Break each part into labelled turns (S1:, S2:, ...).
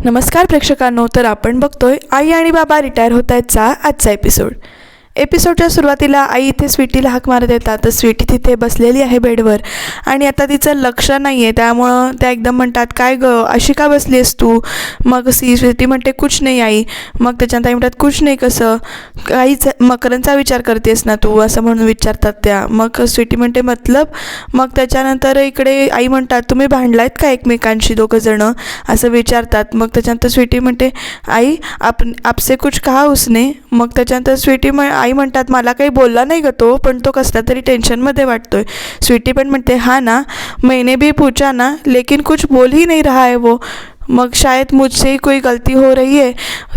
S1: नमस्कार प्रेक्षकांनो, तर आपण बघतोय आई आणि बाबा रिटायर होत आहेतचा आजचा एपिसोडच्या सुरुवातीला आई इथे स्वीटीला हाक मारत येतात. तर स्वीटी तिथे बसलेली आहे बेडवर आणि आता तिचं लक्ष नाही आहे, त्यामुळं त्या एकदम म्हणतात, काय गं अशी का बसली आहेस तू? मग स्वीटी म्हणते कुछ नाही आई. मग त्याच्यानंतर आई म्हणतात कुछ नाही कसं, काहीच मकरंदचा विचार करतेस ना तू, असं म्हणून विचारतात त्या. मग स्वीटी म्हणते मतलब. मग त्याच्यानंतर इकडे आई म्हणतात तुम्ही भांडलायत का एकमेकांशी दोघंजणं, असं विचारतात. मग त्याच्यानंतर स्वीटी म्हणते आई आपसे कुछ कहा उसने. मग त्याच्यानंतर आई म्हणतात मला काही बोलला नाही ग तो, पण तो कसला तरी टेन्शनमध्ये वाटतोय. स्वीटी पण म्हणते हाँ ना, मैंने भी पूछा ना, लेकिन कुछ बोल ही नहीं रहा है वो. मग शायद मुझसे ही कोई गलती हो रही है,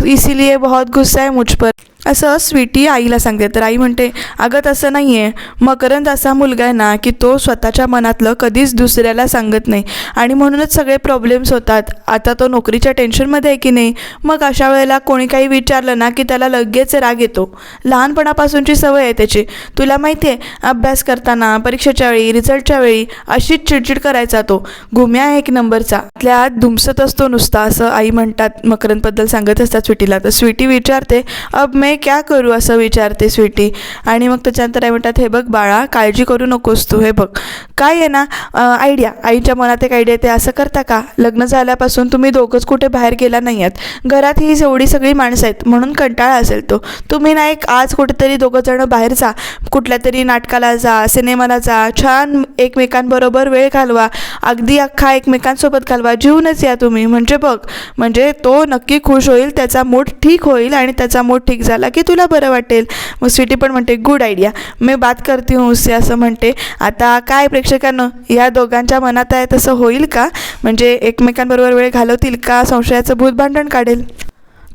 S1: इसीलिए बहुत गुस्सा है मुझ पर, असं स्वीटी आईला सांगते. तर आई म्हणते अगं तसं नाही आहे, मकरंद असा मुलगा आहे ना की तो स्वतःच्या मनातलं कधीच दुसऱ्याला सांगत नाही आणि म्हणूनच सगळे प्रॉब्लेम्स होतात. आता तो नोकरीच्या टेन्शनमध्ये आहे की नाही, मग अशा वेळेला कोणी काही विचारलं ना की त्याला लगेच राग येतो. लहानपणापासूनची सवय आहे त्याची. तुला माहिती आहे, अभ्यास करताना, परीक्षेच्या वेळी, रिझल्टच्या वेळी अशीच चिडचिड करायचा तो. गुम्या आहे एक नंबरचा, त्यात धुमसत असतो नुसता, असं आई म्हणतात मकरंदबद्दल सांगत असतात स्वीटीला. तर स्वीटी विचारते अब मैं क्या करू, असं विचारते स्वीटी. आणि मग त्याच्यानंतर आई म्हणतात हे बघ बाळा, काळजी करू नकोस तू. हे बघ काय आहे ना, आयडिया, आईच्या मनात एक आयडिया येते. असं करता का, लग्न झाल्यापासून तुम्ही दोघंच कुठे बाहेर गेला नाही आहात, घरात ही एवढी सगळी माणसं आहेत म्हणून कंटाळा असेल तो. तुम्ही ना एक आज कुठेतरी दोघंजणं बाहेर जा, कुठल्या तरी नाटकाला जा, सिनेमाला जा, छान एकमेकांबरोबर वेळ घालवा, अगदी अख्खा एकमेकांसोबत घालवा, जीवनच या तुम्ही. म्हणजे बघ, म्हणजे तो नक्की खुश होईल, त्याचा मूड ठीक होईल आणि त्याचा मूड ठीक झाला की तुला बरं वाटेल. मग स्वीटी पण म्हणते गुड आयडिया, मी बात करती हूँ उससे, असं म्हणते. आता काय प्रेक्षकांनो, या दोघांच्या मनात आहे तसं होईल का, म्हणजे एकमेकांबरोबर वेळ घालवतील का, संशयाचं भूत भांडण काढेल.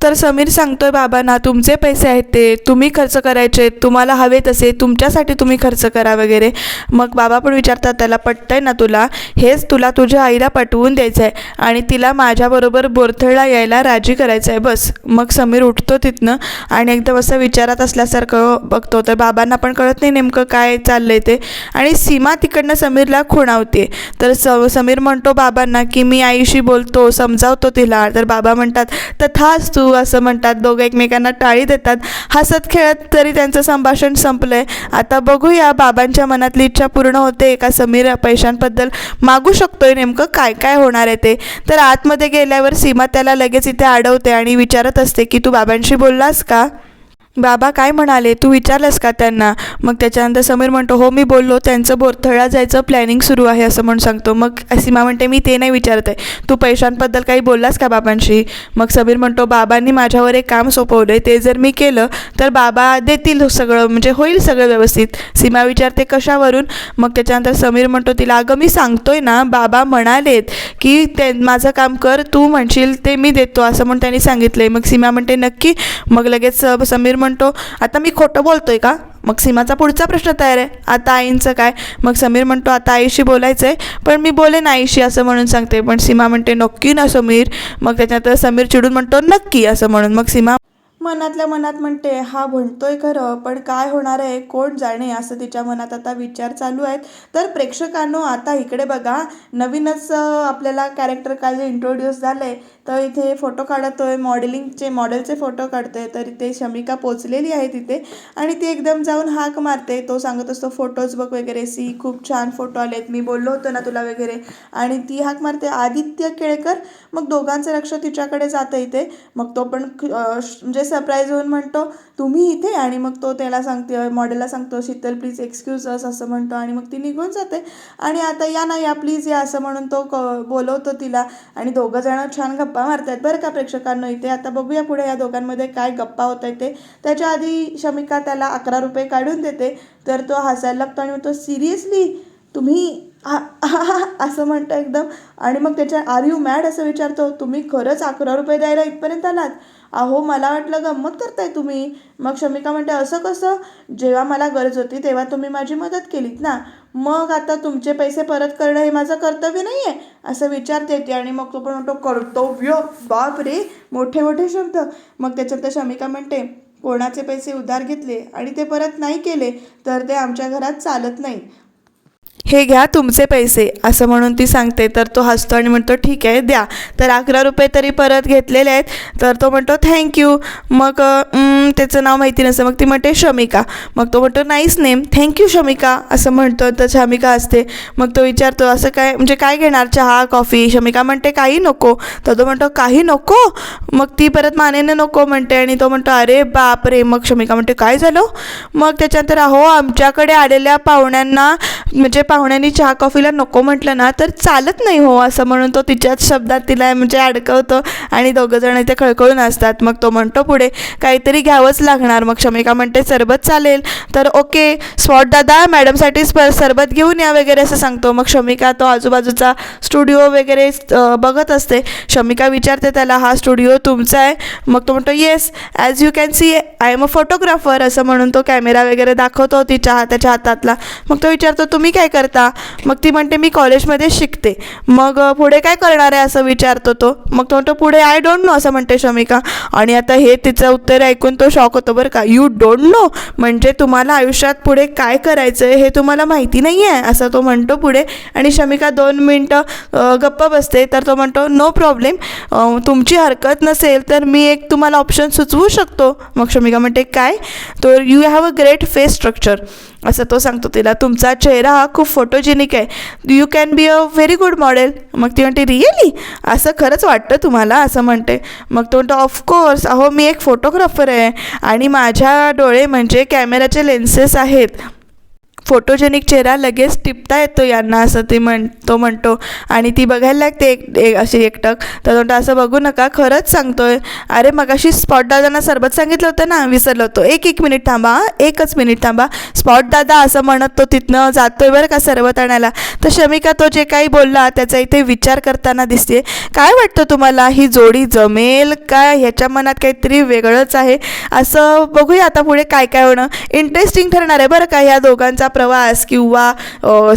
S1: तर समीर सांगतोय बाबांना तुमचे पैसे आहेत ते तुम्ही खर्च करायचे, तुम्हाला हवे तसे तुमच्यासाठी तुम्ही खर्च करा वगैरे. मग बाबा पण विचारतात त्याला पटतंय ना तुला, हेच तुला तुझ्या आईला पटवून द्यायचं आहे आणि तिला माझ्याबरोबर बोरथळला यायला राजी करायचं आहे बस. मग समीर उठतो तिथनं आणि एकदम असं विचारात असल्यासारखं बघतो. तर बाबांना पण कळत नाही नेमकं काय चाललंय ते. आणि सीमा तिकडनं समीरला खुणावते. तर समीर म्हणतो बाबांना की मी आईशी बोलतो, समजावतो तिला. तर बाबा म्हणतात तथास्तु, असं म्हणतात. दोघं एकमेकांना टाळी देतात. हसत खेळत तरी त्यांचं संभाषण संपलंय. आता बघूया बाबांच्या मनातली इच्छा पूर्ण होते का समीर पैशांबद्दल मागू शकतोय, नेमकं काय काय होणार आहे ते. तर आतमध्ये गेल्यावर सीमा त्याला लगेच इथे अडवते आणि विचारत असते की तू बाबांशी बोललास का, बाबा काय म्हणाले, तू विचारलंस का त्यांना. मग त्याच्यानंतर समीर म्हणतो हो मी बोललो, त्यांचं बोरथळा जायचं प्लॅनिंग सुरू आहे असं म्हणून सांगतो. मग सीमा म्हणते मी ते नाही विचारत आहे, तू पैशांबद्दल काही बोललास का बाबांशी. मग समीर म्हणतो बाबांनी माझ्यावर एक काम सोपवलं आहे, ते जर मी केलं तर बाबा देतील सगळं, म्हणजे होईल सगळं व्यवस्थित. सीमा विचारते कशावरून. मग त्याच्यानंतर समीर म्हणतो तिला अगं मी सांगतोय ना, बाबा म्हणालेत की ते माझं काम कर, तू म्हणशील ते मी देतो असं म्हणून त्यांनी सांगितलं आहे. मग सीमा म्हणते नक्की. मग लगेच समीर म्हणतो आता मी खोटं बोलतोय का. मग सीमाचा पुढचा प्रश्न तयार आहे, आता आईंचं काय. मग समीर म्हणतो आता आईशी बोलायचं आहे, पण मी बोलेन आईशी असं म्हणून सांगते. पण सीमा म्हणते नक्की ना समीर. मग त्याच्यानंतर समीर चिडून म्हणतो नक्की असं म्हणून. मग सीमा मनातल्या मनात म्हणते हा म्हणतोय खरं, पण काय होणार आहे कोण जाणे, असं तिच्या मनात आता विचार चालू आहेत. तर प्रेक्षकांनो आता इकडे बघा, नवीनच आपल्याला कॅरेक्टर काय जे इंट्रोड्यूस झाले. तर इथे फोटो काढतोय, मॉडेलचे फोटो काढतोय. तर इथे शमिका पोचलेली आहे तिथे आणि ती एकदम जाऊन हाक मारते. तो सांगत असतो फोटोज बघ वगैरे, खूप छान फोटो आलेत, मी बोललो होतो ना तुला वगैरे. आणि ती हाक मारते आदित्य केळकर. मग दोघांचं लक्ष तिच्याकडे जातं इथे. मग तो पण म्हणजे सरप्राईज होऊन म्हणतो तुम्ही इथे. आणि मग तो त्याला सांगते, मॉडेलला सांगतो शीतल प्लीज एक्सक्यूज अस असं म्हणतो. आणि मग ती निघून जाते. आणि आता या ना या प्लीज या असं म्हणून तो बोलवतो तिला. आणि दोघं जण छान गप्पा मारतात बरं का प्रेक्षकांना इथे. आता बघूया पुढे या दोघांमध्ये काय गप्पा होत आहेत ते. त्याच्या आधी शमिका त्याला 11 रुपये काढून देते. तर तो हसायला लागतो आणि म्हणतो सिरियसली तुम्ही असं म्हणतो एकदम. आणि मग त्याच्या आर यू मॅड असं विचारतो, तुम्ही खरंच 11 रुपये द्यायला इथपर्यंत आलात, अहो मला वाटलं गंमत करताय तुम्ही. मग शमिका म्हणते असं कसं, जेव्हा मला गरज होती तेव्हा तुम्ही माझी मदत केलीत ना, मग आता तुमचे पैसे परत करणं हे माझं कर्तव्य नाही आहे असं विचारते ती. आणि मग तो पण म्हणतो कर्तव्य, बाप रे मोठे मोठे शब्द. मग त्याच्यात शमिका म्हणते कोणाचे पैसे उधार घेतले आणि ते परत नाही केले तर ते आमच्या घरात चालत नाही. हे घ्या तुमचे पैसे असं म्हणून ती सांगते. तर तो हसतो आणि म्हणतो ठीक आहे द्या. तर 11 रुपये तरी परत घेतलेले आहेत. तर तो म्हणतो थँक्यू. मग त्याचं नाव माहिती नसतं. मग ती म्हणते शमिका. मग तो म्हणतो नाईस नेम, थँक्यू शमिका असं म्हणतो. तर शमिका असते. मग तो विचारतो असं काय म्हणजे काय घेणार, चहा कॉफी? शमिका म्हणते काही नको. तर तो म्हणतो काही नको. मग ती परत मानेनं नको म्हणते आणि तो म्हणतो अरे बापरे. मग शमिका म्हणते काय झालं? मग त्याच्यानंतर अहो आमच्याकडे आलेल्या पाहुण्यांना म्हणजे पाहुण्यांनी चहा कॉफीला नको म्हटलं ना तर चालत नाही हो असं म्हणून तो तिच्याच शब्दात तिला म्हणजे अडकवतो आणि दोघंजण इथे खळखळून असतात. मग तो म्हणतो पुढे काहीतरी घ्यावंच लागणार. मग शमिका म्हणते सरबत चालेल. तर ओके स्पॉट दादा मॅडमसाठी सरबत घेऊन या वगैरे असं सांगतो. मग शमिका तो आजूबाजूचा स्टुडिओ वगैरे बघत असते. शमिका विचारते त्याला हा स्टुडिओ तुमचा आहे? मग तो म्हणतो yes as you can see I am a photographer असं म्हणून तो कॅमेरा वगैरे दाखवतो ती त्याच्या हातातला. मग तो विचारतो तुम्ही काय करता? मग ती म्हणते मी कॉलेजमध्ये शिकते. मग पुढे काय करणार आहे असं विचारतो तो. मग तो म्हणतो पुढे आय डोंट नो असं म्हणते शमिका. आणि आता हे तिचं उत्तर ऐकून तो शॉक होतो बरं का. यू डोंट नो म्हणजे तुम्हाला आयुष्यात पुढे काय करायचं आहे हे तुम्हाला माहिती नाही आहे असं तो म्हणतो पुढे. आणि शमिका 2 मिनटं गप्प बसते. तर तो म्हणतो नो प्रॉब्लेम, तुमची हरकत नसेल तर मी एक तुम्हाला ऑप्शन सुचवू शकतो. मग शमिका म्हणते काय? तर you have a great face structure असं तो सांगतो तिला. तुमचा चेहरा हा खूप फोटोजेनिक आहे. You can be a very good model. मग ती म्हणते रिअली असं खरंच वाटतं तुम्हाला असं म्हणते. मग तो म्हणतो ऑफकोर्स अहो मी एक फोटोग्राफर आहे आणि माझ्या डोळे म्हणजे कॅमेराचे लेन्सेस आहेत. फोटोजेनिक चेहरा लगेच टिपता येतो यांना असं तो म्हणतो. आणि ती बघायला लागते अशी एकटक. तर म्हणतो असं बघू नका खरंच सांगतोय. अरे मगाशी स्पॉट दादांना सरबत सांगितलं होतं ना विसरलो होतो. एक मिनिट थांबा, एकच मिनिट थांबा. स्पॉट दादा असं म्हणत तो तिथनं जातोय बरं का सरबत आणायला. तर शमिका तो जे काही बोलला त्याचा इथे विचार करताना दिसते. काय वाटतं तुम्हाला ही जोडी जमेल का? ह्याच्या मनात काहीतरी वेगळंच आहे. असं बघूया आता पुढे काय काय होणं. इंटरेस्टिंग ठरणार आहे बरं का ह्या दोघांचा प्रवास किंवा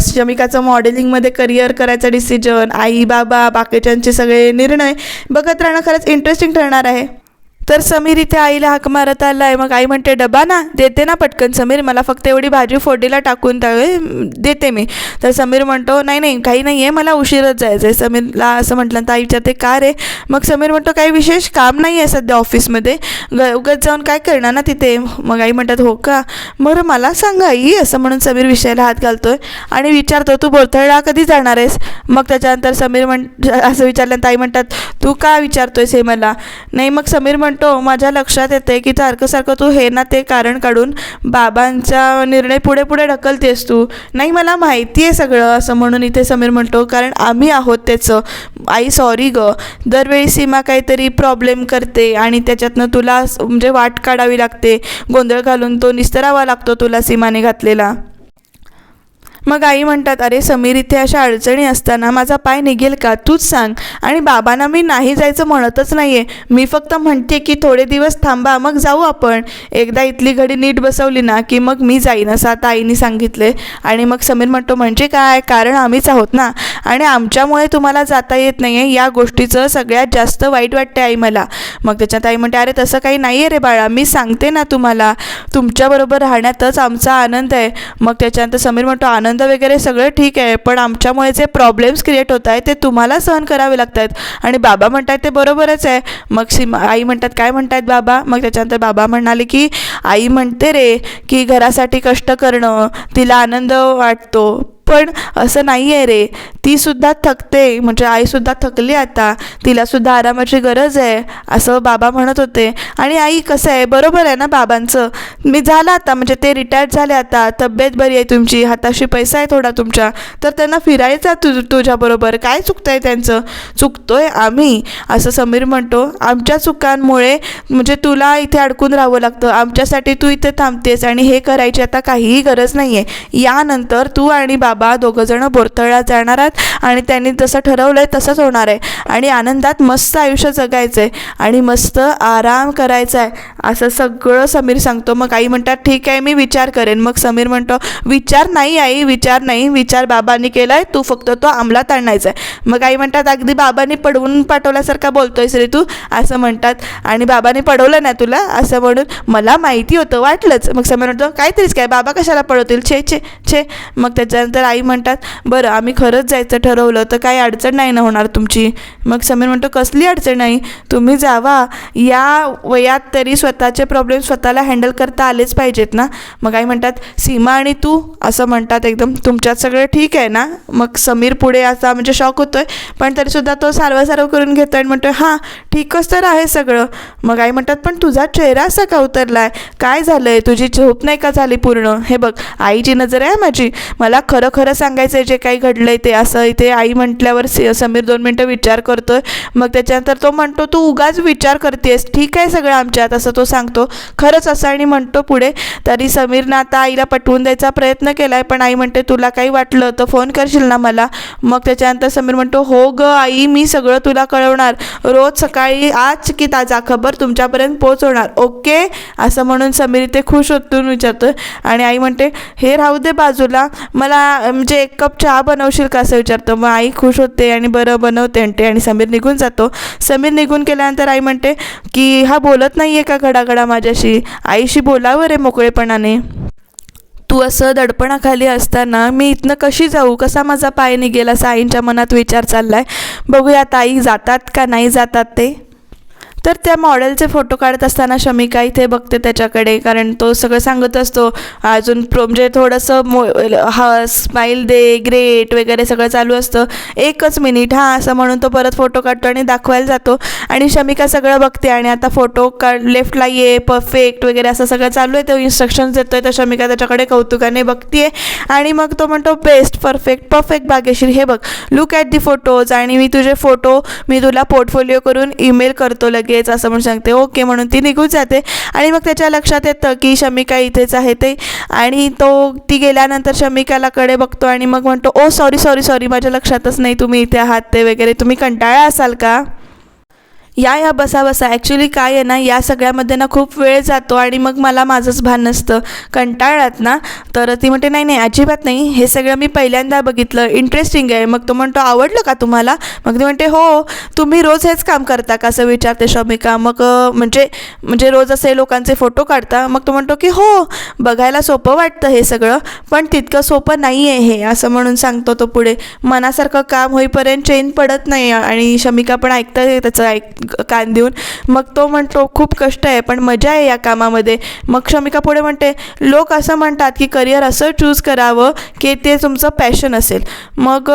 S1: शमिकाचं मॉडेलिंगमध्ये करिअर करायचा डिसिजन, आई बाबा बाकीच्यांचे सगळे निर्णय बघत राहणं खरंच इंटरेस्टिंग ठरणार आहे. तर समीर इथे आईला हाक मारत आला आहे. मग आई म्हणते डबा ना देते ना पटकन समीर, मला फक्त एवढी भाजी फोडणीला टाकून देते मी. तर समीर म्हणतो नाही काही नाही आहे मला उशीरच जायचं आहे. समीरला असं म्हटलं तर आई विचारते का रे? मग समीर म्हणतो काही विशेष काम नाही आहे सध्या ऑफिसमध्ये, उगाच जाऊन काय करणार ना तिथे. मग आई म्हणतात हो का बरं मला सांग आई असं म्हणून समीर विषयाला हात घालतोय आणि विचारतो तू बोरतळला कधी जाणार आहेस? मग त्याच्यानंतर समीर असं विचारल्यानंतर आई म्हणतात तू का विचारतोयस हे मला? नाही. मग समीर माझ्या लक्षात येते की सारखं तू हे ना ते कारण काढून बाबांचा निर्णय पुढे ढकलतेस तू. नाही मला माहिती आहे सगळं असं म्हणून इथे समीर म्हणतो कारण आम्ही आहोत त्याचं. आई सॉरी ग, दरवेळी सीमा काहीतरी प्रॉब्लेम करते आणि त्याच्यातनं तुला म्हणजे वाट काढावी लागते, गोंधळ घालून तो निस्तरावा लागतो तुला सीमाने घातलेला. मग आई म्हणतात अरे समीर इथे अशा अडचणी असताना माझा पाय निघेल का तूच सांग. आणि बाबांना मी नाही जायचं म्हणतच नाही आहे, मी फक्त म्हणते की थोडे दिवस थांबा मग जाऊ आपण. एकदा इथली घडी नीट बसवली ना की मग मी जाईन असं आता आईने सांगितले. आणि मग समीर म्हणतो म्हणजे काय? कारण आम्हीच आहोत ना आणि आमच्यामुळे तुम्हाला जाता येत नाही आहे या गोष्टीचं सगळ्यात जास्त वाईट वाटते आई मला. मग त्याच्यात आई म्हणते अरे तसं काही नाही आहे रे बाळा, मी सांगते ना तुम्हाला तुमच्याबरोबर राहण्यातच आमचा आनंद आहे. मग त्याच्यानंतर समीर म्हणतो आनंद वगैरे सगळं ठीक आहे पण आमच्यामुळे जे प्रॉब्लेम्स क्रिएट होत आहेत ते तुम्हाला सहन करावे लागत आहेत. आणि बाबा म्हणतात ते बरोबरच आहे. मग आई म्हणतात काय म्हणतात बाबा? मग त्याच्यानंतर बाबा म्हणाले की आई म्हणते रे की घरासाठी कष्ट करणं तिला आनंद वाटतो पण असं नाही आहे रे, तीसुद्धा थकते म्हणजे आईसुद्धा थकली आता, तिलासुद्धा आरामाची गरज आहे असं बाबा म्हणत होते. आणि आई कसं आहे बरोबर आहे ना बाबांचं, मी झालं आता म्हणजे ते रिटायर्ड झाले आता, तब्येत बरी आहे तुमची, हाताशी पैसा आहे थोडा तुमच्या, तर त्यांना फिरायचा तुझ्याबरोबर काय चुकतं आहे त्यांचं? चुकतोय आम्ही असं समीर म्हणतो. आमच्या चुकांमुळे म्हणजे तुला इथे अडकून राहावं लागतं, आमच्यासाठी तू इथे थांबतेस आणि हे करायची आता काहीही गरज नाही आहे. यानंतर तू आणि बाबा दोघंजणं बोरतळला जाणार आहात आणि त्यांनी जसं ठरवलं आहे तसंच होणार आहे आणि आनंदात मस्त आयुष्य जगायचं आहे आणि मस्त आराम करायचा आहे असं सगळं समीर सांगतो. मग आई म्हणतात ठीक आहे मी विचार करेन. मग समीर म्हणतो विचार नाही आई, विचार नाही, विचार बाबांनी केला आहे, तू फक्त तो अंमलात आणायचा आहे. मग आई म्हणतात अगदी बाबांनी पडवून पाठवल्यासारखा बोलतोयस रे तू असं म्हणतात. आणि बाबांनी पडवलं ना तुला असं म्हणून मला माहिती होतं वाटलंच. मग समीर म्हणतो काहीतरीच काय बाबा कशाला पडवतील, छे छे छे. मग त्याच्यानंतर आई म्हणतात, बरं आम्ही खरंच जायचं ठरवलं तर काही अडचण नाही ना होणार तुमची. मग समीर म्हणतो, कसली अडचण नाही, तुम्ही जावा, या वयात तरी स्वतःचे प्रॉब्लेम स्वतःला हँडल करता आलेच पाहिजेत ना. मग आई म्हणतात, सीमा आणि तू असं म्हणतात एकदम, तुमच्यात सगळं ठीक आहे ना. मग समीर पुढे असा म्हणजे शॉक होतोय, पण तरीसुद्धा तो सारवं करून घेतोय आणि म्हणतोय, हां ठीकच तर आहे सगळं. मग आई म्हणतात, पण तुझा चेहरा असा का उतरलाय, काय झालंय, तुझी झोप नाही का झाली पूर्ण. हे बघ आईची नजर आहे माझी, मला खरं खरं सांगायचं आहे जे काही घडलंय ते. असं इथे आई म्हटल्यावर समीर 2 मिनटं विचार करतोय. मग त्याच्यानंतर तो म्हणतो, तू उगाच विचार करतेस, ठीक आहे सगळं आमच्यात, असं तो सांगतो. खरंच असं आणि म्हणतो पुढे. तरी समीरनं आता आईला पटवून द्यायचा प्रयत्न केला आहे, पण आई म्हणते, तुला काही वाटलं तर फोन करशील ना मला. मग त्याच्यानंतर समीर म्हणतो, हो ग आई, मी सगळं तुला कळवणार, रोज सकाळी आज की ताजा खबर तुमच्यापर्यंत पोहोचवणार, ओके. असं म्हणून समीर इथे खुश होतून विचारतोय. आणि आई म्हणते, हे राहू दे बाजूला, मला म्हणजे 1 कप चहा बनवशील का असं विचारतो. मग आई खुश होते आणि बरं बनवते म्हणते आणि समीर निघून जातो. समीर निघून गेल्यानंतर आई म्हणते की हा बोलत नाही आहे का घडाघडा माझ्याशी, आईशी बोलावं रे मोकळेपणाने. तू असं दडपणाखाली असताना मी इथनं कशी जाऊ, कसा माझा पाय निघेल, असा आईंच्या मनात विचार चालला आहे. बघूयात आई जातात का नाही जातात ते. तर त्या मॉडेलचे फोटो काढत असताना शमिका इथे बघते त्याच्याकडे, कारण तो सगळं सांगत असतो अजून म्हणजे थोडंसं स्माईल दे, ग्रेट वगैरे सगळं चालू असतं. 1च मिनिट हां असं म्हणून तो परत फोटो काढतो आणि दाखवायला जातो. आणि शमिका सगळं बघते आणि आता फोटो लेफ्टला ये, परफेक्ट वगैरे असं सगळं चालू आहे. तो इन्स्ट्रक्शन्स देतोय, तर शमिका त्याच्याकडे कौतुकाने बघते आणि मग तो म्हणतो, बेस्ट, परफेक्ट भाग्यश्री, हे बघ, लुक ॲट दी फोटोज, आणि मी तुझे फोटो मी तुला पोर्टफोलिओ करून ईमेल करतो लगेच, असं म्हणून सांगते. ओके म्हणून ती निघून जाते. आणि मग त्याच्या लक्षात येतं की शमिका इथेच आहे ते. आणि ती गेल्यानंतर शमिकाला कडे बघतो आणि मग म्हणतो, ओ सॉरी माझ्या लक्षातच नाही तुम्ही इथे आहात ते वगैरे, तुम्ही कंटाळा असाल का. या बसा. ॲक्च्युली काय आहे ना, या सगळ्यामध्ये ना खूप वेळ जातो आणि मग मला माझंच भान नसतं, कंटाळ्यात ना. तर ती म्हणते, नाही अजिबात नाही, हे सगळं मी पहिल्यांदा बघितलं, इंटरेस्टिंग आहे. मग तो म्हणतो, आवडलं का तुम्हाला. मग ती म्हणते, हो, तुम्ही रोज हेच काम करता का असं विचारते शमिका. मग म्हणजे रोज असे लोकांचे फोटो काढता. मग तो म्हणतो की हो, बघायला सोपं वाटतं हे सगळं, पण तितकं सोपं नाही आहे हे, असं म्हणून सांगतो तो पुढे. मनासारखं काम होईपर्यंत चैन पडत नाही. आणि शमिका पण ऐकतं त्याचं कान देऊन. मग तो म्हणतो, खूप कष्ट आहे पण मजा आहे या कामामध्ये. मग शमिका पुढे म्हणते, लोक असं म्हणतात की करिअर असं चूज करावं की ते तुमचं पॅशन असेल. मग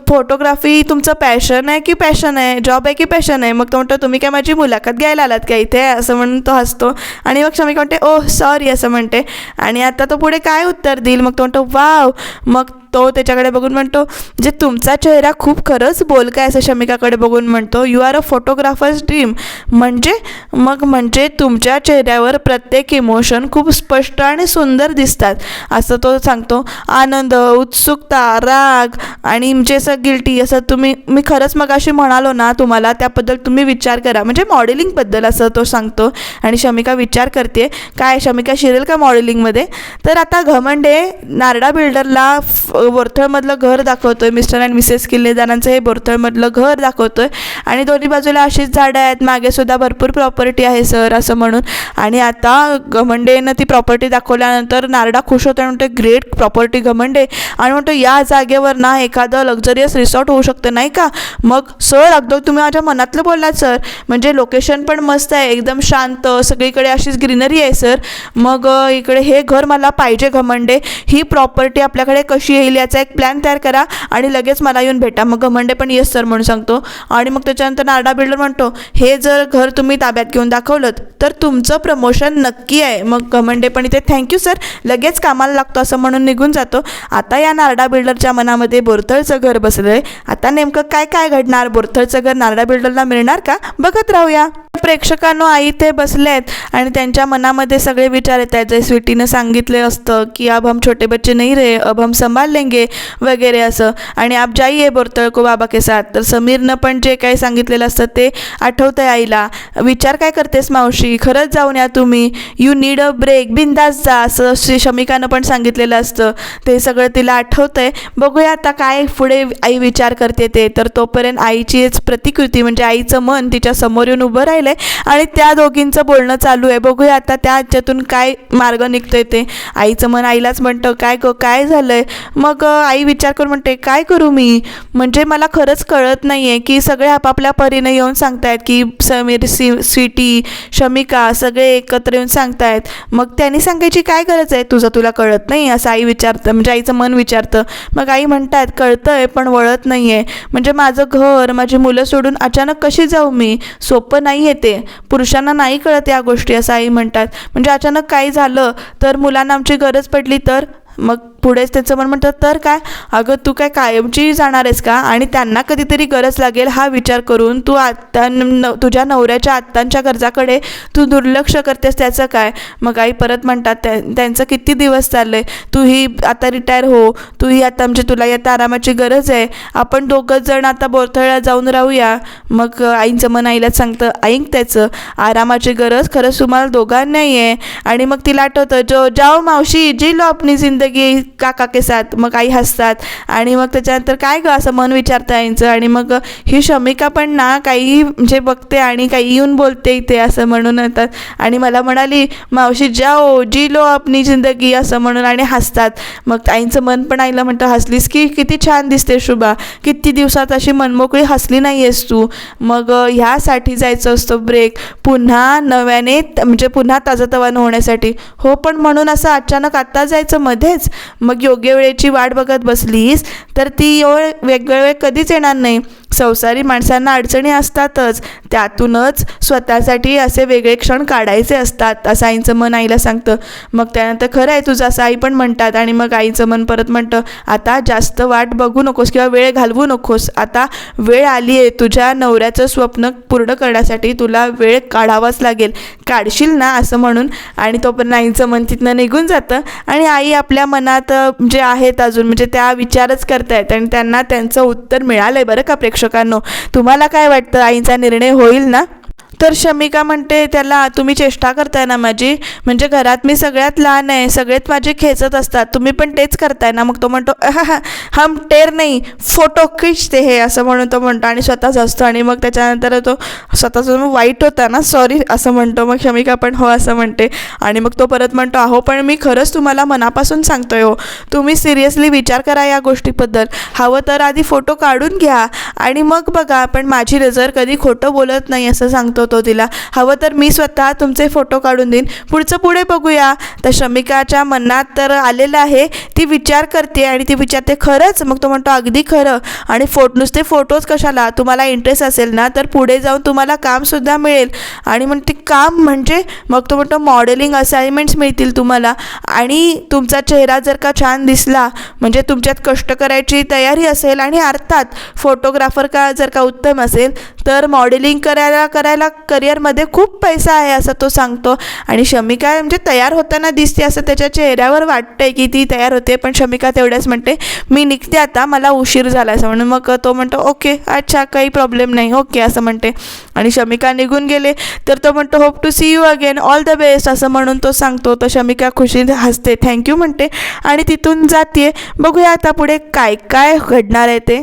S1: फोटोग्राफी तुमचं पॅशन आहे की पॅशन आहे, जॉब आहे की पॅशन आहे. मग तो म्हणतो, तुम्ही काय माझी मुलाखत घ्यायला आलात का इथे, असं म्हणून तो हसतो. आणि मग शमिका म्हणते, ओह सॉरी असं म्हणते. आणि आता तो पुढे काय उत्तर देईल. मग तो म्हणतो, वाव. मग तो त्याच्याकडे बघून म्हणतो, जे तुमचा चेहरा खूप खरंच बोलका आहे, असं शमिकाकडे बघून म्हणतो. You are a photographers dream. म्हणजे तुमच्या चेहऱ्यावर प्रत्येक इमोशन खूप स्पष्ट आणि सुंदर दिसतात, असं तो सांगतो. आनंद, उत्सुकता, राग आणि म्हणजे असं गिल्टी, असं मी खरंच मगाशी म्हणालो ना तुम्हाला, त्याबद्दल तुम्ही विचार करा, म्हणजे मॉडेलिंगबद्दल असं तो सांगतो. आणि शमिका विचार करते, काय शमिका शिरेल का मॉडेलिंगमध्ये. तर आता घमंडे नारडा बिल्डरला बोरथळमधलं घर दाखवतोय. मिस्टर अँड मिसेस किल्लेदारांचं हे बोरथळमधलं घर दाखवतोय. आणि दोन्ही बाजूला अशीच झाडं आहेत, मागे सुद्धा भरपूर प्रॉपर्टी आहे सर, असं म्हणून. आणि आता घमंडेनं ती प्रॉपर्टी दाखवल्यानंतर नारडा खुश होतो आणि म्हणतो, ग्रेट प्रॉपर्टी घमंडे. आणि म्हणतो, या जागेवर ना एखादं लक्झरियस रिसॉर्ट होऊ शकतं नाही का. मग सर अगदी तुम्ही माझ्या मनातलं बोललात सर, म्हणजे लोकेशन पण मस्त आहे, एकदम शांत, सगळीकडे अशीच ग्रीनरी आहे सर. मग इकडे हे घर मला पाहिजे घमंडे, ही प्रॉपर्टी आपल्याकडे कशी येईल याचा एक प्लॅन तयार करा आणि लगेच मला येऊन भेटा. मग घमंडे पण येस सर म्हणून सांगतो. आणि मग त्याच्यानंतर नारडा बिल्डर म्हणतो, हे जर घर तुम्ही ताब्यात घेऊन दाखवलं तर तुमचं प्रमोशन नक्की आहे. मग घमंडे पण इथे थँक्यू सर, लगेच कामाला लागतो असं म्हणून निघून जातो. आता या नारडा बिल्डरच्या मनामध्ये बोरथळचं घर बसलं आहे. आता नेमकं काय घडणार, बोरथळचं घर नारडा बिल्डरला मिळणार का, बघत राहूया. प्रेक्षकांनो, आई ते बसले आहेत आणि त्यांच्या मनामध्ये सगळे विचार येत आहेत. जे स्वीटीनं सांगितले असतं की अब हम छोटे बच्चे नहीं रहे, अब हम संभाल लेंगे वगैरे असं, आणि आप जाइए बोरतळ को बाबा के साथ. तर समीरनं पण जे काही सांगितलेलं असतं ते आठवतं आहे आईला. विचार काय करतेस मावशी, खरंच जाऊन या तुम्ही, यू नीड अ ब्रेक, बिंदास जा, असं शमिकानं पण सांगितलेलं असतं. ते सगळं तिला आठवतं आहे. बघूया आता काय पुढे आई विचार करते ते. तर तोपर्यंत आईचीच प्रतिकृती म्हणजे आईचं मन तिच्या समोर येऊन उभं राहिलं झालं आहे आणि त्या दोघींचं बोलणं चालू आहे. बघूया आता त्या ह्याच्यातून काय मार्ग निघतोय ते. आईचं मन आईलाच म्हणतं, काय गं काय झालं आहे? मग आई विचार करून म्हणते, काय करू मी, म्हणजे मला खरंच कळत नाही आहे की सगळे आपापल्या परीने येऊन सांगतायत की समीर, स्वीटी, शमिका सगळे एकत्र येऊन सांगतायत. मग त्यांनी सांगायची काय गरज आहे, तुला कळत नाही असं आई विचारतं, म्हणजे आईचं मन विचारतं. मग आई म्हणतात, कळतंय पण वळत नाही आहे, म्हणजे माझं घर, माझी मुलं सोडून अचानक कशी जाऊ मी, सोपं नाही आहे ते, पुरुषांना नाही कळत या गोष्टी असं आई म्हणतात. म्हणजे अचानक काही झालं तर, मुलांना आमची गरज पडली तर. मग पुढेच त्याचं मन म्हणतं, तर काय अगं तू काय कायमची जाणार आहेस का, आणि त्यांना कधीतरी गरज लागेल हा विचार करून तू तुझ्या नवऱ्याच्या आत्तांच्या गरजाकडे तू दुर्लक्ष करतेस त्याचं काय. मग आई परत म्हणतात, त्यांचं किती दिवस चाललंय, तूही आता रिटायर हो, तूही आता म्हणजे तुला आता आरामाची गरज आहे, आपण दोघंच जण आता बोरथळ्याला जाऊन राहूया. मग आईंचं मन आईला सांगतं, ऐक त्याचं आरामाची गरज खरंच तुम्हाला दोघांनाही आहे. आणि मग तिला आठवतं, जो जाओ मावशी जी लो अपनी जिंदगी काका के साथ. मग आई हसतात आणि मग त्याच्यानंतर काय गं असं मन विचारतं आईंचं. आणि मग ही शमिका पण ना काही म्हणजे बघते आणि काही येऊन बोलते इथे असं म्हणून येतात आणि मला म्हणाली, मावशी जाओ जी लो अपनी जिंदगी असं म्हणून, आणि हसतात. मग आईंचं मन पण आईला म्हणतं, हसलीस की किती छान दिसते शुभा, किती दिवसात अशी मनमोकळी हसली नाही आहेस तू. मग ह्यासाठी जायचं असतं ब्रेक, पुन्हा नव्याने म्हणजे पुन्हा ताजंतवानं होण्यासाठी. हो पण म्हणून असं अचानक आत्ता जायचं मध्येच, मग योग्य वेळेची वाट बघत बसलीस तर ती वेगळा वेळ कधीच येणार नाही. संसारी माणसांना अडचणी असतातच, त्यातूनच स्वतःसाठी असे वेगळे क्षण काढायचे असतात असं आईचं मन आईला सांगतं. मग त्यानंतर खरं आहे तुझं असं आई पण म्हणतात. आणि मग आईचं मन परत म्हणतं, आता जास्त वाट बघू नकोस किंवा वेळ घालवू नकोस, आता वेळ आली आहे तुझ्या नवऱ्याचं स्वप्न पूर्ण करण्यासाठी, तुला वेळ काढावाच लागेल, काढशील ना असं म्हणून. आणि तोपर्यंत आईचं मन तिथनं निघून जातं आणि आई आपल्या मनात जे आहेत अजून म्हणजे त्या विचारच करतायत आणि त्यांना त्यांचं उत्तर मिळालं आहे बरं का प्रेक्षकांनो. तुम्हाला काय वाटतं, आईचा निर्णय होईल ना? तर शमिका म्हणते त्याला, तुम्ही चेष्टा करताय ना माझी, म्हणजे घरात मी सगळ्यात लहान आहे, सगळेच माझे खेचत असतात, तुम्ही पण तेच करताय ना. मग तो म्हणतो, हम टेर नाही फोटो खिचते हे असं म्हणून तो म्हणतो आणि स्वतःच असतो. आणि मग त्याच्यानंतर तो स्वतःच वाईट होता ना, सॉरी असं म्हणतो. मग शमिका पण हो असं म्हणते आणि मग तो परत म्हणतो, अहो पण मी खरंच तुम्हाला मनापासून सांगतोय हो, तुम्ही सिरियसली विचार करा या गोष्टीबद्दल, हवं तर आधी फोटो काढून घ्या आणि मग बघा, पण माझी नजर कधी खोटं बोलत नाही असं सांगतो तो तिला. हवं तर मी स्वतः तुमचे फोटो काढून देईन, पुढचं पुढे बघूया. तर शमिकाच्या मनात तर आलेलं आहे, ती विचार करते आणि ती विचारते, खरंच? मग तो म्हणतो, अगदी खरं. आणि नुसते फोटोज कशाला, तुम्हाला इंटरेस्ट असेल ना तर पुढे जाऊन तुम्हाला कामसुद्धा मिळेल. आणि म्हणते, काम म्हणजे? मग तो म्हणतो, मॉडेलिंग असाइनमेंट्स मिळतील तुम्हाला, आणि तुमचा चेहरा जर का छान दिसला म्हणजे तुमच्यात कष्ट करायची तयारी असेल आणि अर्थात फोटोग्राफर का जर का उत्तम असेल तर मॉडेलिंग करायला करिअरमध्ये खूप पैसा आहे असं तो सांगतो. आणि शमिका म्हणजे तयार होताना दिसते असं त्याच्या चेहऱ्यावर वाटतंय की ती तयार होते, पण शमिका तेवढ्याच म्हणते, मी निघते आता, मला उशीर झाला असं म्हणून. मग तो म्हणतो, ओके अच्छा काही प्रॉब्लेम नाही, ओके असं म्हणते. आणि शमिका निघून गेले तर तो म्हणतो, hope to see you again, all the best असं म्हणून तो सांगतो. तर शमिका खुशीने हसते, थँक्यू म्हणते आणि तिथून जाते. बघूया आता पुढे काय काय घडणार आहे ते.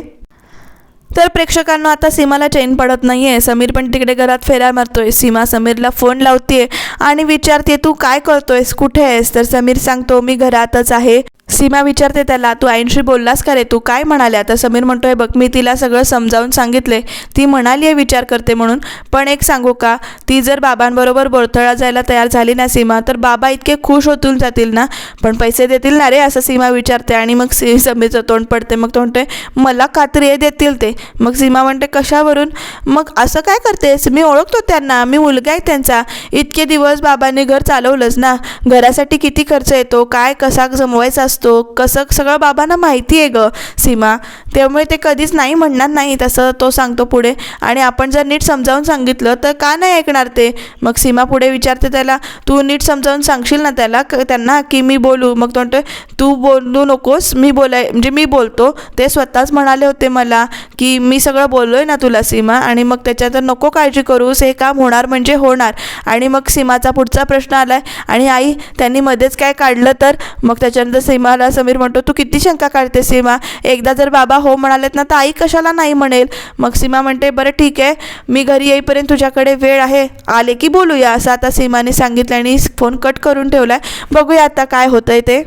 S1: तर प्रेक्षकांना आता सीमाला चैन पडत नाही आहे. समीर पण तिकडे घरात फेऱ्या मारतोय. सीमा समीरला फोन लावते आणि विचारते, तू काय करतोयस, कुठे आहेस? तर समीर सांगतो, मी घरातच आहे. सीमा विचारते त्याला, तू आईंशी बोललास का रे, तू काय म्हणाल्या? तर समीर म्हणतोय, बघ मी तिला सगळं समजावून सांगितले, ती म्हणाली आहे विचार करते म्हणून, पण एक सांगू का, ती जर बाबांबरोबर बोरथळा जायला तयार झाली ना सीमा, तर बाबा इतके खुश होतील जातील ना, पण पैसे देतील ना रे असं सीमा विचारते. आणि मग समीरचं तोंड पडते. मग तो म्हणतोय, मला खात्री आहे देतील ते. मग सीमा म्हणते, कशावरून? मग असं काय करतेस, मी ओळखतो त्यांना, मी मुलगा आहे त्यांचा, इतके दिवस बाबांनी घर चालवलंच ना, घरासाठी किती खर्च येतो, काय कसा जमवायचा असतो, कसं सगळं बाबांना माहिती आहे ग सीमा, त्यामुळे ते कधीच नाही म्हणणार नाही तसं तो सांगतो पुढे. आणि आपण जर नीट समजावून सांगितलं तर का नाही ऐकणार ते? मग सीमा पुढे विचारते त्याला, तू नीट समजावून सांगशील ना त्यांना की मी बोलू? मग तो म्हणतोय, तू बोलू नकोस, म्हणजे मी बोलतो, ते स्वतःच म्हणाले होते मला की मी सगळं बोललोय ना तुला सीमा, आणि मग त्याच्यात नको काळजी करूस, हे काम होणार म्हणजे होणार. आणि मग सीमाचा पुढचा प्रश्न आलाय, आणि आई त्यांनी मध्येच काय काढलं तर? मग त्याच्यानंतर सीमा मला समीर म्हणतो, तू किती शंका काढते सीमा, एकदा जर बाबा हो म्हणालेत ना तर आई कशाला नाही म्हणेल. मग सीमा म्हणते, बरं ठीक आहे, मी घरी येईपर्यंत तुझ्याकडे वेळ आहे, आले की बोलूया, असं आता सीमाने सांगितलं आणि फोन कट करून ठेवला. बघूया आता काय होतंय ते.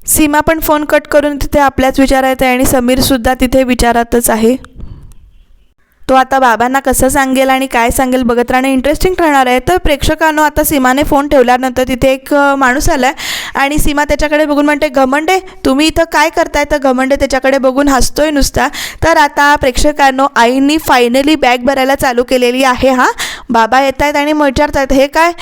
S1: सीमा पण फोन कट करून तिथे आपल्याच विचारात आहे आणि समीरसुद्धा तिथे विचारातच आहे. तो आता बाबांना कसं सांगेल आणि काय सांगेल बघत राहणं इंटरेस्टिंग ठरणार आहे. तर प्रेक्षकांनो, आता सीमाने फोन ठेवल्यानंतर तिथे एक माणूस आला आहे आणि सीमा त्याच्याकडे बघून म्हणते, घमंडे तुम्ही इथं काय करताय. तर घमंडे त्याच्याकडे बघून हसतोय नुसता. तर आता प्रेक्षकांनो, आईंनी फायनली बॅग भरायला चालू केलेली आहे. हां, बाबा येत आहेत आणि विचारत आहेत, हे काय,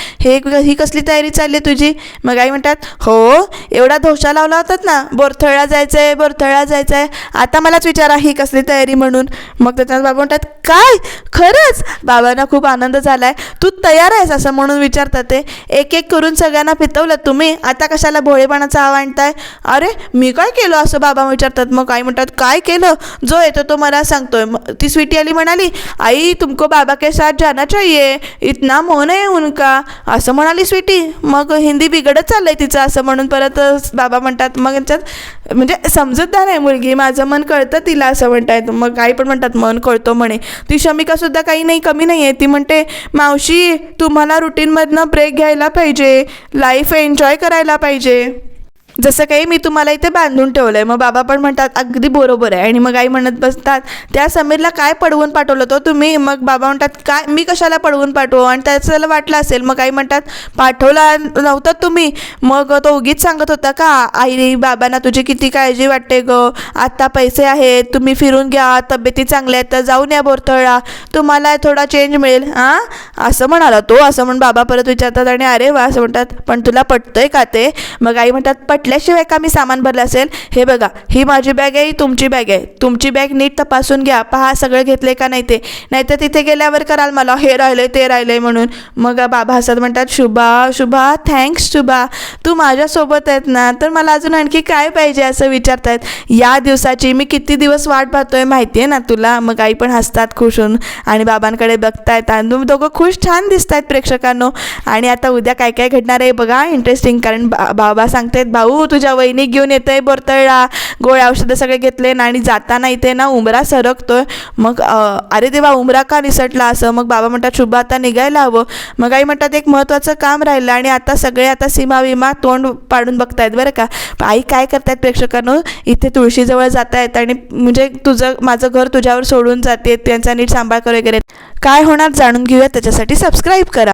S1: ही कसली तयारी चालली आहे तुझी. मग आई म्हणतात, हो एवढा धोशा लावला होतात ना, बोरथळला जायचं आहे, बोरथळला जायचं आहे, आता मलाच विचारा ही कसली तयारी म्हणून. मग त्याच्यात बाबा म्हणतात, काय खरंच. बाबांना खूप आनंद झाला आहे. तू तयार आहेस असं म्हणून विचारतात ते. एक एक करून सगळ्यांना फितवलं तुम्ही, आता कशाला भोळेपणाचा आव आणताय. अरे मी काय केलं असं बाबा विचारतात. मग आई म्हणतात, काय केलं, जो येतो तो मला सांगतोय. ती स्वीटी आली म्हणाली, आई तुमको बाबा के साथ जाना चाहिए, इतना मोह है उनका, असं म्हणाली स्वीटी. मग हिंदी बिघडत चाललंय तिचं असं म्हणून परत बाबा म्हणतात, मग यांच्यात म्हणजे समजूतदार आहे मुलगी, माझं मन कळतं तिला असं म्हणतायत. मग आई पण म्हणतात, मन कळतो म्हणे. ती शमिकासुद्धा काही नाही कमी नाही आहे. ती म्हणते, मावशी तुम्हाला रुटीनमधनं ब्रेक घ्यायला पाहिजे, लाईफ एन्जॉय करायला पाहिजे, जसं काही मी तुम्हाला इथे बांधून ठेवलं आहे. मग बाबा पण म्हणतात, अगदी बरोबर आहे. आणि मग आई म्हणत बसतात, त्या समीरला काय पडवून पाठवलं तो तुम्ही. मग बाबा म्हणतात, काय मी कशाला पडवून पाठवू, आणि त्याचं वाटलं असेल. मग आई म्हणतात, पाठवला नव्हतं तुम्ही. मग तो उगीच सांगत होता का, आई बाबांना तुझी किती काळजी वाटते गं, आत्ता पैसे आहेत, तुम्ही फिरून घ्या, तब्येती चांगल्या आहेत तर जाऊन या बोरथळा, तुम्हाला थोडा चेंज मिळेल, हां असं म्हणाला तो. असं म्हणून बाबा परत विचारतात आणि अरे वा असं म्हणतात, पण तुला पटतंय का ते. मग आई म्हणतात, पटल्याशिवाय का मी सामान भरलं असेल. हे बघा, ही माझी बॅग आहे, ही तुमची बॅग आहे, तुमची बॅग नीट तपासून घ्या, पहा सगळं घेतले का नाही ते, नाहीतर तिथे गेल्यावर कराल मला हे राहिलंय ते राहिलंय म्हणून. मग बाबा हसत म्हणतात, शुभा थँक्स शुभा, तू माझ्यासोबत आहेत ना, तर मला अजून आणखी काय पाहिजे असं विचारतायत. या दिवसाची मी किती दिवस वाट पाहतोय माहिती आहे ना तुला. मग आई पण हसतात खुश होऊन आणि बाबांकडे बघतायत आणि तुम्ही दोघं खुश छान दिसत आहेत प्रेक्षकांनो. आणि आता उद्या काय काय घडणार आहे बघा इंटरेस्टिंग, कारण बाबा सांगतायत, भाऊ तुझ्या वहिनी घेऊन येते बोरतळला, गोळ्या औषधं सगळे घेतले ना, आणि जाताना इथे ना उंबरा सरकतोय. मग अरे देवा उंबरा का निसटला असं. मग बाबा म्हणतात, शुभ आता निघायला हवं. मग आई म्हणतात, एक महत्त्वाचं काम राहिलं. आणि आता सगळे आता सीमा विमा तोंड पाडून बघतायत बरं का. आई काय करतायत प्रेक्षकांनो, इथे तुळशीजवळ जात आहेत आणि म्हणजे माझं घर तुझ्यावर सोडून जाते, त्यांचा नीट सांभाळ कर वगैरे. काय होणार जाणून घेऊया, त्याच्यासाठी सबस्क्राईब करा.